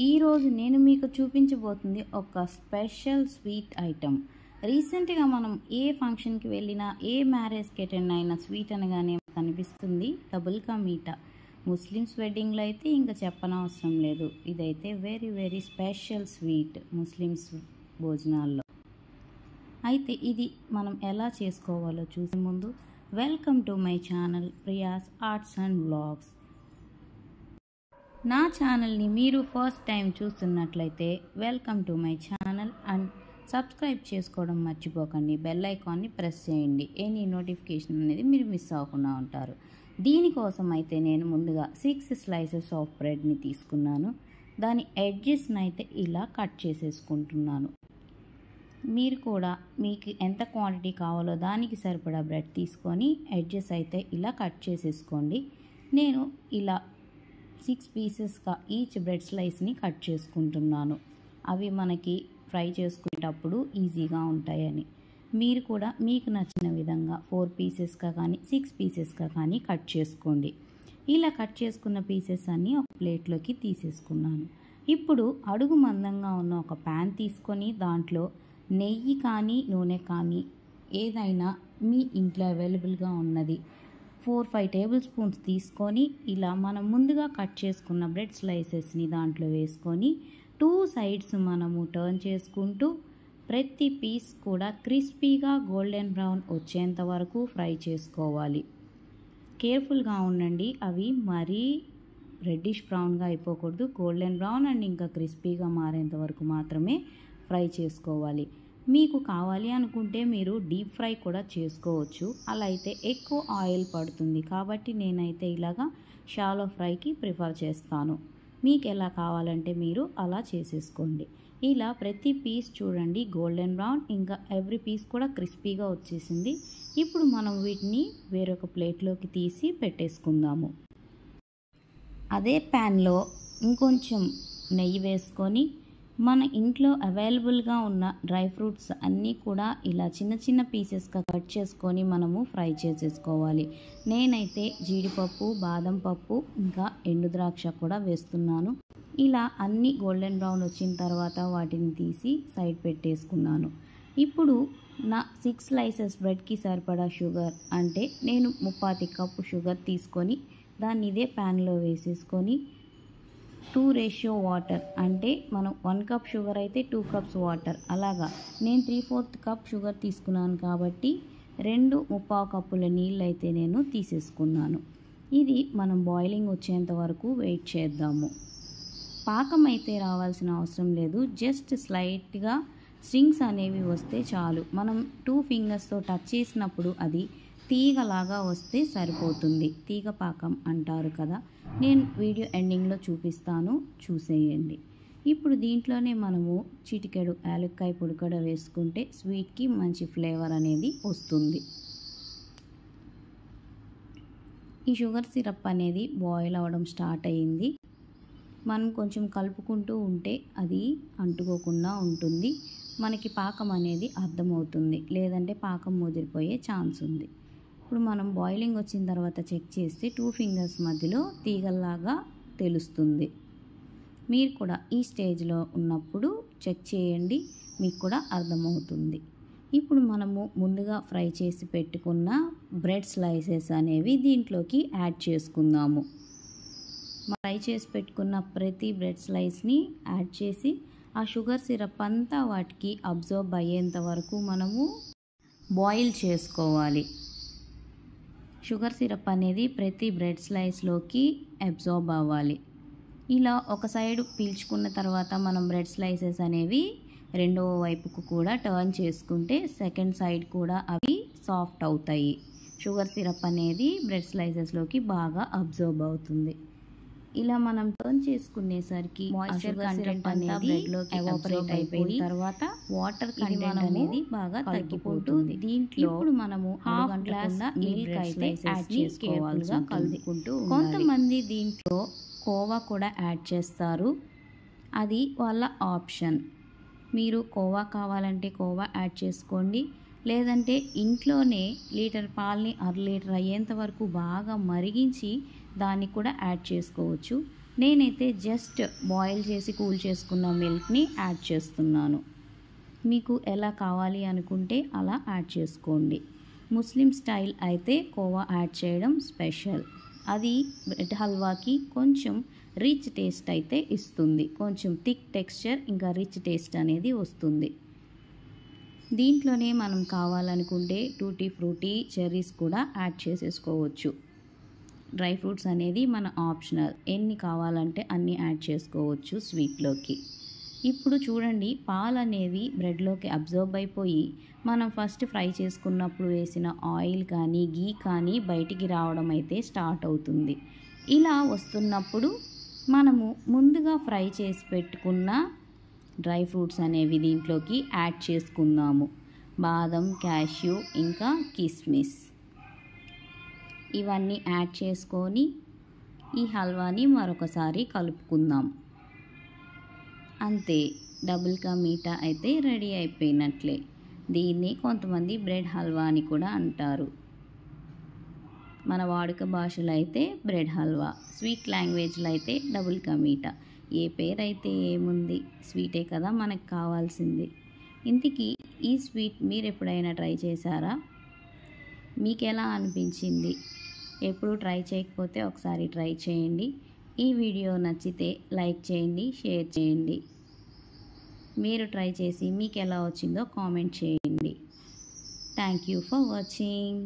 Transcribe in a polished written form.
ఈరోజు నేను మీకు చూపించబోతుంది ఒక స్పెషల్ స్వీట్ ఐటమ్. రీసెంట్గా మనం ఏ ఫంక్షన్కి వెళ్ళినా, ఏ మ్యారేజ్కి అటెండ్ అయినా స్వీట్ అనగానే కనిపిస్తుంది డబుల్ కా మీఠా. ముస్లిమ్స్ వెడ్డింగ్లో అయితే ఇంకా చెప్పనవసరం లేదు. ఇదైతే very very special sweet Muslims భోజనాల్లో. అయితే ఇది మనం ఎలా చేసుకోవాలో చూసే ముందు welcome to my channel Priya's arts and vlogs. నా ఛానల్ని మీరు ఫస్ట్ టైం చూస్తున్నట్లయితే welcome to my channel and subscribe చేసుకోవడం మర్చిపోకండి. బెల్ ఐకాన్ని ప్రెస్ చేయండి. ఎనీ నోటిఫికేషన్ అనేది మీరు మిస్ అవ్వకుండా ఉంటారు. దీనికోసం అయితే నేను ముందుగా 6 స్లైసెస్ ఆఫ్ బ్రెడ్ని తీసుకున్నాను. దాని ఎడ్జెస్ని అయితే ఇలా కట్ చేసేసుకుంటున్నాను. మీరు కూడా మీకు ఎంత క్వాంటిటీ కావాలో దానికి సరిపడా బ్రెడ్ తీసుకొని ఎడ్జెస్ అయితే ఇలా కట్ చేసేసుకోండి. నేను ఇలా 6 పీసెస్గా ఈచ్ బ్రెడ్ స్లైస్ని కట్ చేసుకుంటున్నాను. అవి మనకి ఫ్రై చేసుకునేటప్పుడు ఈజీగా ఉంటాయని. మీరు కూడా మీకు నచ్చిన విధంగా 4 పీసెస్గా కానీ 6 పీసెస్గా కానీ కట్ చేసుకోండి. ఇలా కట్ చేసుకున్న పీసెస్ అన్నీ ఒక ప్లేట్లోకి తీసేసుకున్నాను. ఇప్పుడు అడుగు మందంగా ఉన్న ఒక ప్యాన్ తీసుకొని దాంట్లో నెయ్యి కానీ నూనె కానీ ఏదైనా మీ ఇంట్లో అవైలబుల్గా ఉన్నది 4-5 టేబుల్ స్పూన్స్ తీసుకొని ఇలా మనం ముందుగా కట్ చేసుకున్న బ్రెడ్ స్లైసెస్ని దాంట్లో వేసుకొని 2 సైడ్స్ మనము టర్న్ చేసుకుంటూ ప్రతి పీస్ కూడా క్రిస్పీగా గోల్డెన్ బ్రౌన్ వచ్చేంత వరకు ఫ్రై చేసుకోవాలి. కేర్ఫుల్గా ఉండండి, అవి మరీ రెడ్డిష్ బ్రౌన్గా అయిపోకూడదు. గోల్డెన్ బ్రౌన్ అండ్ ఇంకా క్రిస్పీగా మారేంత వరకు మాత్రమే ఫ్రై చేసుకోవాలి. మీకు కావాలి అనుకుంటే మీరు డీప్ ఫ్రై కూడా చేసుకోవచ్చు. అలా అయితే ఎక్కువ ఆయిల్ పడుతుంది కాబట్టి నేనైతే ఇలాగా షాలో ఫ్రైకి ప్రిఫర్ చేస్తాను. మీకు ఎలా కావాలంటే మీరు అలా చేసేసుకోండి. ఇలా ప్రతి పీస్ చూడండి గోల్డెన్ బ్రౌన్, ఇంకా ఎవ్రీ పీస్ కూడా క్రిస్పీగా వచ్చేసింది. ఇప్పుడు మనం వీటిని వేరొక ప్లేట్లోకి తీసి పెట్టేసుకుందాము. అదే ప్యాన్లో ఇంకొంచెం నెయ్యి వేసుకొని మన ఇంట్లో అవైలబుల్గా ఉన్న డ్రై ఫ్రూట్స్ అన్నీ కూడా ఇలా చిన్న చిన్న పీసెస్గా కట్ చేసుకొని మనము ఫ్రై చేసేసుకోవాలి. నేనైతే జీడిపప్పు, బాదం పప్పు, ఇంకా ఎండు ద్రాక్ష కూడా వేస్తున్నాను. ఇలా అన్నీ గోల్డెన్ బ్రౌన్ వచ్చిన తర్వాత వాటిని తీసి సైడ్ పెట్టేసుకున్నాను. ఇప్పుడు నా 6 స్లైసెస్ బ్రెడ్కి సరిపడా షుగర్ అంటే నేను 3/4 కప్పు షుగర్ తీసుకొని దాన్ని ఇదే ప్యాన్లో వేసేసుకొని 2 రేషియో వాటర్ అంటే మనం 1 కప్ షుగర్ అయితే 2 కప్స్ వాటర్, అలాగా నేను 3/4 కప్ షుగర్ తీసుకున్నాను కాబట్టి 2 3/4 కప్పుల నీళ్ళు అయితే నేను తీసేసుకున్నాను. ఇది మనం బాయిలింగ్ వచ్చేంత వరకు వెయిట్ చేద్దాము. పాకం అయితే రావాల్సిన అవసరం లేదు, జస్ట్ స్లైట్గా స్ట్రింగ్స్ అనేవి వస్తే చాలు. మనం 2 ఫింగర్స్తో టచ్ చేసినప్పుడు అది తీగలాగా వస్తే సరిపోతుంది. తీగ పాకం అంటారు కదా, నేను వీడియో ఎండింగ్లో చూపిస్తాను, చూసేయండి. ఇప్పుడు దీంట్లోనే మనము చిటికెడు యాలక్కాయ పొడి కూడా వేసుకుంటే స్వీట్కి మంచి ఫ్లేవర్ అనేది వస్తుంది. ఈ షుగర్ సిరప్ అనేది బాయిల్ అవ్వడం స్టార్ట్ అయ్యింది. మనం కొంచెం కలుపుకుంటూ ఉంటే అది అంటుకోకుండా ఉంటుంది. మనకి పాకం అనేది అర్థమవుతుంది, లేదంటే పాకం ముదిరిపోయే ఛాన్స్ ఉంది. ఇప్పుడు మనం బాయిలింగ్ వచ్చిన తర్వాత చెక్ చేస్తే 2 ఫింగర్స్ మధ్యలో తీగల్లాగా తెలుస్తుంది. మీరు కూడా ఈ స్టేజ్లో ఉన్నప్పుడు చెక్ చేయండి, మీకు కూడా అర్థమవుతుంది. ఇప్పుడు మనము ముందుగా ఫ్రై చేసి పెట్టుకున్న బ్రెడ్ స్లైసెస్ అనేవి దీంట్లోకి యాడ్ చేసుకుందాము. ఫ్రై చేసి పెట్టుకున్న ప్రతి బ్రెడ్ స్లైస్ని యాడ్ చేసి ఆ షుగర్ సిరప్ అంతా వాటికి అబ్జర్వ్ అయ్యేంత వరకు మనము బాయిల్ చేసుకోవాలి. షుగర్ సిరప్ అనేది ప్రతి బ్రెడ్ స్లైస్లోకి అబ్జార్బ్ అవ్వాలి. ఇలా ఒక సైడ్ పీల్చుకున్న తర్వాత మనం బ్రెడ్ స్లైసెస్ అనేవి రెండవ వైపుకు కూడా టర్న్ చేసుకుంటే సెకండ్ సైడ్ కూడా అవి సాఫ్ట్ అవుతాయి. షుగర్ సిరప్ అనేది బ్రెడ్ స్లైసెస్లోకి బాగా అబ్జర్బ్ అవుతుంది. ఇలా మనం టర్న్ చేసుకునేసరికి మాయిశ్చర్ కంటెంట్ అనేది బ్రెడ్లోకి ఎవాపరేట్ అయిపోయిన తర్వాత వాటర్ కంటెంట్ అనేది బాగా తగ్గిపోతుంది. దీంట్లో ఇప్పుడు మనము ½ గ్లాస్ మిల్క్ అయితే యాడ్ చేసుకోవాలిగా కలుపుకుంటూ. కొంతమంది దీంట్లో కోవా కూడా యాడ్ చేస్తారు, అది వాళ్ళ ఆప్షన్. మీరు కోవా కావాలంటే కోవా యాడ్ చేసుకోండి, లేదంటే ఇంట్లోనే లీటర్ పాలని 1/2 లీటర్ అయ్యేంత వరకు బాగా మరిగించి దాన్ని కూడా యాడ్ చేసుకోవచ్చు. నేనైతే జస్ట్ బాయిల్ చేసి కూల్ చేసుకున్న మిల్క్ని యాడ్ చేస్తున్నాను. మీకు ఎలా కావాలి అనుకుంటే అలా యాడ్ చేసుకోండి. ముస్లిం స్టైల్ అయితే కోవా యాడ్ చేయడం స్పెషల్. అది బ్రెడ్ హల్వాకి కొంచెం రిచ్ టేస్ట్ అయితే ఇస్తుంది. కొంచెం థిక్ టెక్స్చర్ ఇంకా రిచ్ టేస్ట్ అనేది వస్తుంది. దీంట్లోనే మనం కావాలనుకుంటే టూటీ ఫ్రూటీ చెర్రీస్ కూడా యాడ్ చేసేసుకోవచ్చు. డ్రై ఫ్రూట్స్ అనేది మన ఆప్షనల్, ఎన్ని కావాలంటే అన్ని యాడ్ చేసుకోవచ్చు స్వీట్లోకి. ఇప్పుడు చూడండి, పాలు అనేవి బ్రెడ్లోకి అబ్జర్వ్ అయిపోయి మనం ఫస్ట్ ఫ్రై చేసుకున్నప్పుడు వేసిన ఆయిల్ కానీ గీ కానీ బయటికి రావడం అయితే స్టార్ట్ అవుతుంది. ఇలా వస్తున్నప్పుడు మనము ముందుగా ఫ్రై చేసి పెట్టుకున్న డ్రై ఫ్రూట్స్ అనేవి దీంట్లోకి యాడ్ చేసుకుందాము. బాదం, క్యాష్యూ ఇంకా కిస్మిస్ ఇవన్నీ యాడ్ చేసుకొని ఈ హల్వాని మరొకసారి కలుపుకుందాం. అంతే, డబుల్ కా మీఠా అయితే రెడీ అయిపోయినట్లే. దీన్ని కొంతమంది బ్రెడ్ హల్వా అని కూడా అంటారు. మన వాడుక భాషలో అయితే బ్రెడ్ హల్వా, స్వీట్ లాంగ్వేజ్లో అయితే డబుల్ కా మీఠా. ఏ పేరైతే ఏముంది, స్వీటే కదా మనకు కావాల్సింది. ఇంతకీ ఈ స్వీట్ మీరు ఎప్పుడైనా ట్రై చేశారా? మీకు ఎలా అనిపించింది? ఎప్పుడు ట్రై చేయకపోతే ఒకసారి ట్రై చేయండి. ఈ వీడియో నచ్చితే లైక్ చేయండి, షేర్ చేయండి. మీరు ట్రై చేసి మీకు ఎలా వచ్చిందో కామెంట్ చేయండి. Thank you for watching.